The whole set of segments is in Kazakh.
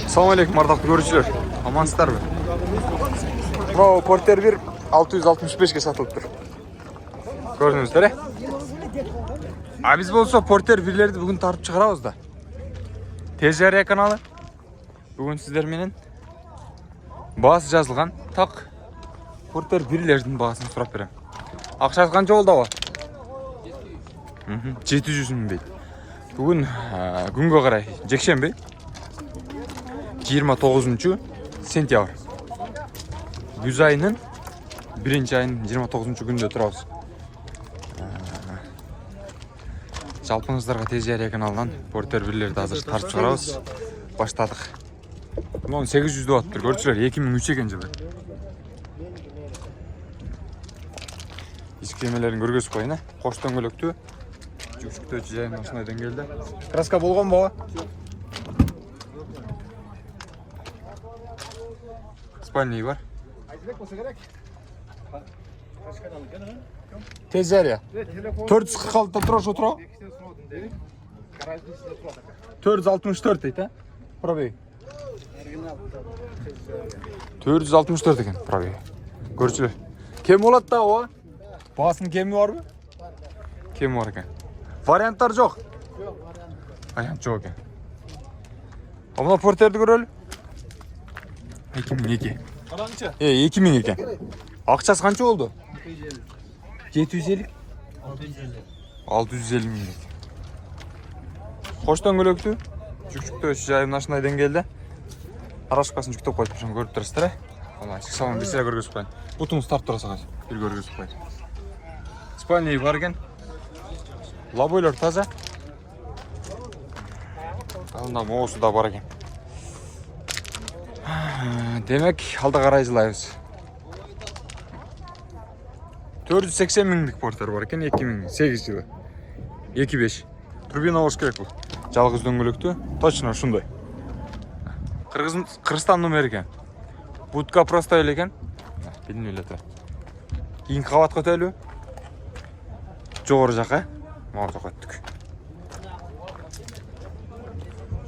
Assalamu alaikum ardaqlı görüşçüler. Amansızlar mı? Bravo, Porter 1 665'e satılıptır. Gördünüzler. Biz bolsa Porter 1'lerdi bugün tartıp çıkarabız da. TJR kanalı. Bugün sizler menen baası жазылған. Так Porter 1'lerдің baasını сурап берем. Акчасы канча болду аба? 700 миң дейт. Бүгүн күнгө карай жекшемби 29 сентябрь. Күз айынын 1-айынын 29 күнүндө турабыз. Жалпыңыздарга TJR каналынан Porter 1'лерди азыр тартып чыгарабыз. Баштадык. Мына 800 деп аттыр. Көрчүлөр 2003 экен жылы. Ишкемелерин көргөзүп коюн, коштон көлөктүү. Жүкчүктөө жайын ушунайдан келди. Краска болгон баба? Спальный бар. TJR. 446 тураш отура. 464 дейт, а? Пробей. 464 экен, пробей. Көрчүлөр. Кем болот да о? Басын кеми барбы? Кеми бар экен. Варианттар жок. Жок, вариант жок экен. Мына Porterди көрөлү. 2002. Караңчы. 2000 экен. Акчасы канча болду? 750. 650 миң. Коштон көлөктүү. Жүкчүктөө жайым ашынайдан келди. Арашкасын жүктөп коюп ошону көрүп турасыздар. Мына ички салон бир көргөзүп коюн. Бутуңуз тартып турасыңыз. Бир көргөзүп коюн. Спальный бар экен. Лабойлор таза. Анда моосу да бар экен. Демек, алда карай жылайбыз. 480 миңдик Porter бар экен, 2008 жылы. 2.5. Турбина болуш керек бул. Жалгыз дөңгөлөктүү. Точно ушундай. Кыргызстан номер экен. Будка просто эле экен. Билинип эле тура. Кийин кабатка өтөлү. Жогору жака мага өттүк.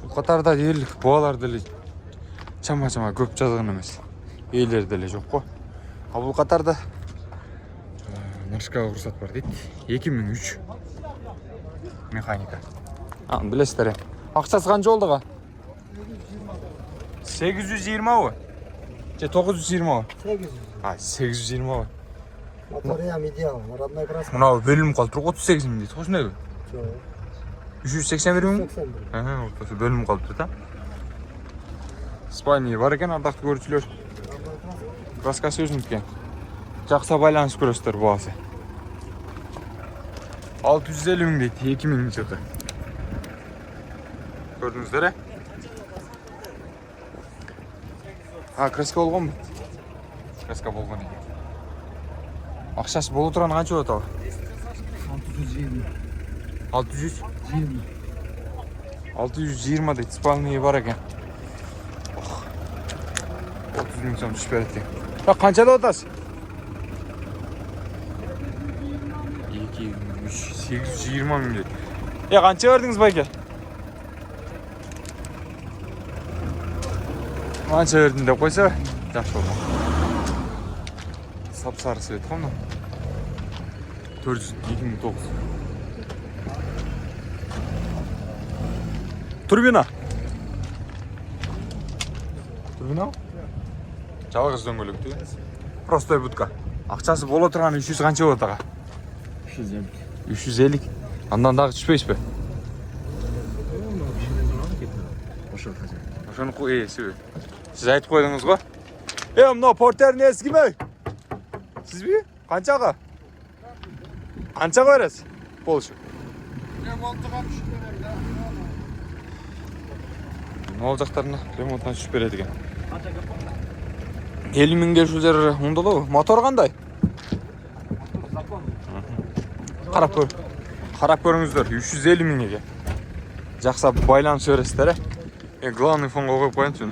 Бул катарда дээрлик баалар деле чама-чама көп жазган эмес. Ээлер деле жок го. А бул катарда Машка урсат бар дейт. 2003 механика. Билесиздер. Акчасы канча болду ага? 820 же 920? 800. 820. Моториям идеал, родной краска. Мына бөлүм калды 38 миң дейт. Ошондойбу? Жок. 381 миң? 81. Ортосу бөлүм калды да. Спальный бар экен, ардактуу көрүүчүлөр. Краскасы өзүнүкү. Жакса байланышып көрөсүздөр баасы. 650 миң дейт, 2000 жылы. Көрдүңүздөр, краска болгонбу? Краска болгон экен. Акчасы боло турган канча болот ага? 620. 620. 620 дейт, спальный бар экен. 30 миң сом түшүп берет экен. Канча деп атасыз? 820 миң дейт. Канча бердиңиз байке? Канча бердим деп койсо, жакшы болмок. Сап-сары свет го мына. 400-2009. Турбина. Турбина? Жалгыз дөңгөлөктүү. Простой будка. Акчасы боло турган 300 канча болот ага? 350. 350. Андан дагы түшпөйсүзбү? Ошону эсиби. Сиз айтып койдуңуз го. Мына Porter'in эси ким? Сизби? Канчага? Канчага бересиз? Болушу. Могул жактарына ремонттан түшүп берет экен. 50 миңге ушул жер ундалабы? Мотор кандай? Карап көрүңүздөр, 350 миңге. Жакса байланышып бересиздер. Главный фонго коюп коюнчу.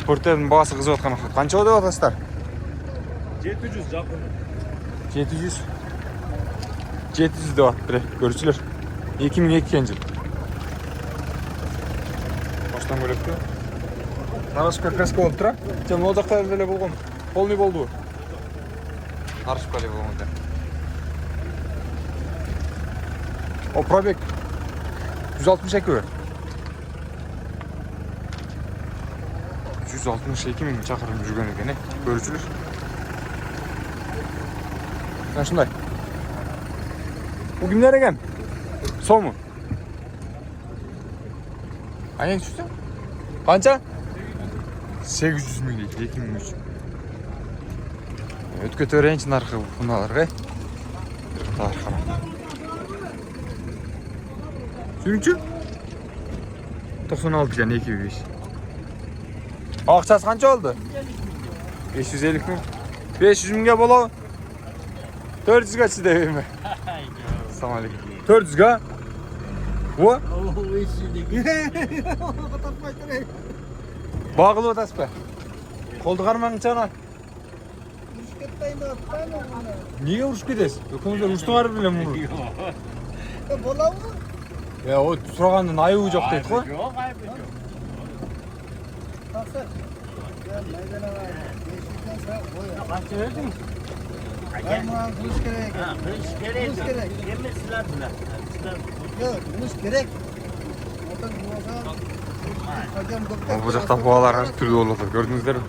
Porter'in baası kızı otkanı. Kança o da otasızlar? 700 жакын. 700 деп атты көрүүчүлөр. 2002 жыл. Баштан бөлөктү. Нарашка краска болуп тура. Же могу жакта эле болгон. Полный болду. Нарашка эле болгон да. О, пробег 162. 162 миң чакырым жүргөн экен, көрүүчүлөр. Ana şunday. Bu kimler eken? Son mu? Aynen düştü. Kança? 800 ming deydi, 2003. Ötkö törenç narxı bunalarga. Tarxara. Sürünçü? 96 can 205. Akçası kança oldu? 550 ming. 500 ming'e bola. 400 kaçtı devime. Assalamu alaikum. 400 ga? Bu? Bağlı otas be. Koldu karmanın çana. Niye uruş gides? Ökümüzde uçtu var bile bunu. Bola mı? Ya o sırağının ayı ucak deydi koy. Yok ayıp yok. Baksana. Ya maydana var. Değişikten sonra koy. Kaç verdin? Ben buna kılıç gerek. Ha, kılıç gerek. Kılıç gerek. Yemin silah silah. Yok, kılıç gerek. Oradan bulasa. Hocam doktor. Bu jakta boğalar her türlü olur. Gördünüzler mi?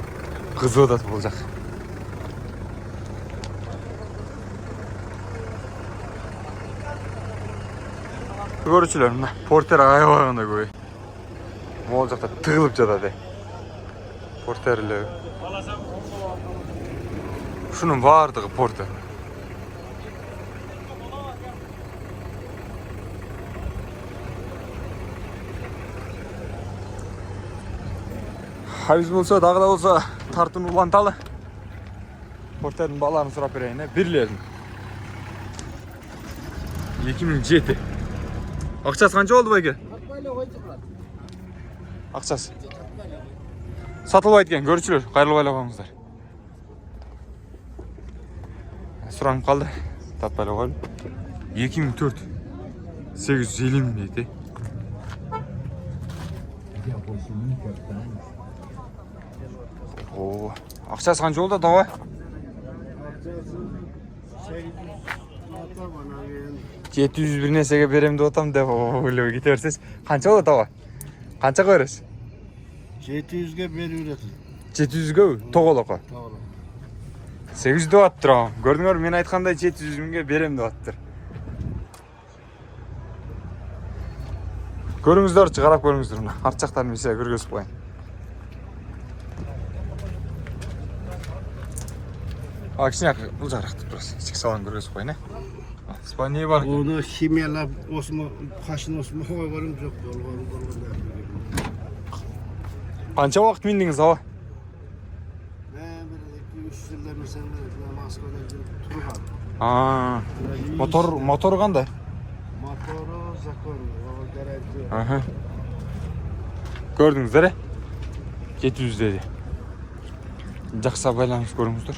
Kızı da olacak. Görüçüler mı? Porter ayağına koy. Bu olacak da tığılıp jatadi. Porterli. Şunun vardığı porter. Hayız bolsa, dagı da bolsa tartın ulantalı. Porter'in bağlarını sorap bereyim. Birlerim. 2007. Akçası kança oldu bayke? Akçası. Satılıp aytken görüçülür. Kayırlı baylabağımızlar. Suranıp kaldı. Tapbayla koyalım. 2004. 850 min deydi. Oo, akçası kança oldu da 701 nesege berem деп атам деп ойлоп кете берсеңиз. Канча болот аба? Канча коерсиз? 700'ge veriyorsun. 700гө тоголоко. 800 деп атыптыр ага. Көрдүңөр, мен айткандай 700 миңге берем деп атыптыр. Көрүңүздөрчү, карап көрүңүздөр мына. Арт жактарын мен сизге көргөзүп коеюн. Аксияк бул жарактып турасыз. Ички салон көргөзүп коеюн, Спания бар. Onu şimyalap osmo kaşın osmo varım yok. Канча убакыт миндиңиз аба? Ben bir 3 yılda mesela Moskova'da turgan. Motor кандай? Motoru zakon, o garajı. Aha. Gördünüzдөр, 700 dedi. Жақсы байланыш көрүңүздөр.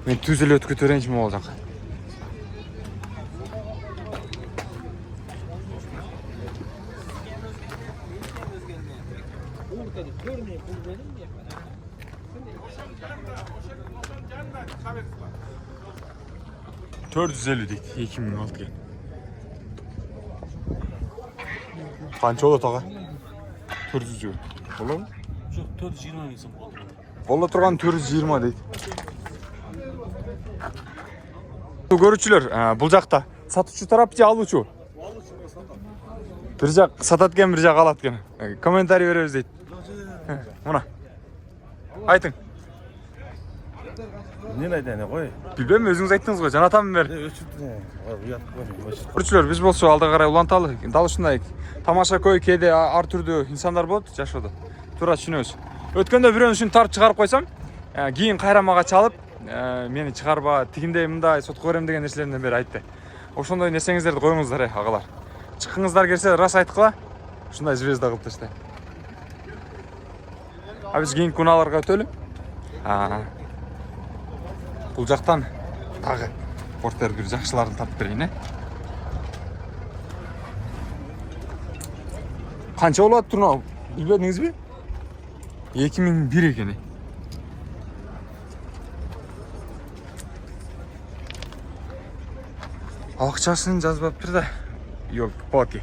Мен түзүлө өткө төренчим болжак. $450 deydi, 2006 Kança olot aga? 400 euro. Болобу? Жоқ 420 сом болды. Боло турган 420 дейт. Көрүүчүлөр, бул жакта сатуучу тарап же алуучу? Бир жак сатат экен, бир жак алат экен. Комментарий беребиз дейт. Мына. Айтың. Ne nedeni koy? Билбейм, өзүңүз айттыңыз го, жанатамын бер. Көрүүчүлөр, биз болсо алда карай уланталы. Дал ушундай тамаша көй кээде ар түрдүү инсандар болот жашоодо. Туура түшүнөбүз. Өткөндө бирөөнү ушинтип тартып чыгарып койсом, кийин кайра мага чалып, мени чыгарба, тигиндей мындай сотко берем деген нерселерден бери айтты. Ошондой нерсеңиздерди коюңуздар, агалар. Чыккыңыздар келсе, рас айткыла. Ушундай звезда кылып таштайм. Биз кийинки күнү аларга өтөлү. Бул жактан дагы Портер бир жакшыларын тапып берейин, Канча болот турно? Билбедиңизби? 2001 экен. Акчасын жазбаптыр да. Yok, поки.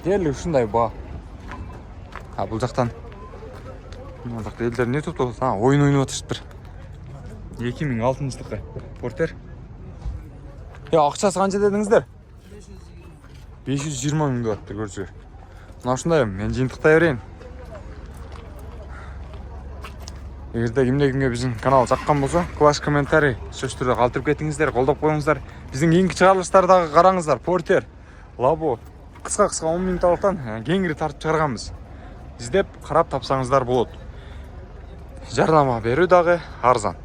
Дәл ушундай ба. Бул жактан. Мына жакта элдер не топтолду? Оюн ойноп атышыптыр. 2006-жылкы Портер. Акчасы канча дедиңиздер? 520 мың деп атты, көрсөңөр. Мына ушундай, мен жыйынтыктай берейин. Эгерде кимде-кимге биздин канал жаккан болсо, класс комментарий сөз түрдө калтырып кетиңиздер, колдоп коюңуздар. Биздин кийинки чыгарылыштарды караңыздар. Портер, Лабо, кыска-кыска 10 минутталыктан кеңири тартып чыгарганбыз. Издеп карап тапсаңыздар болот. Жарнама берүү дагы арзан.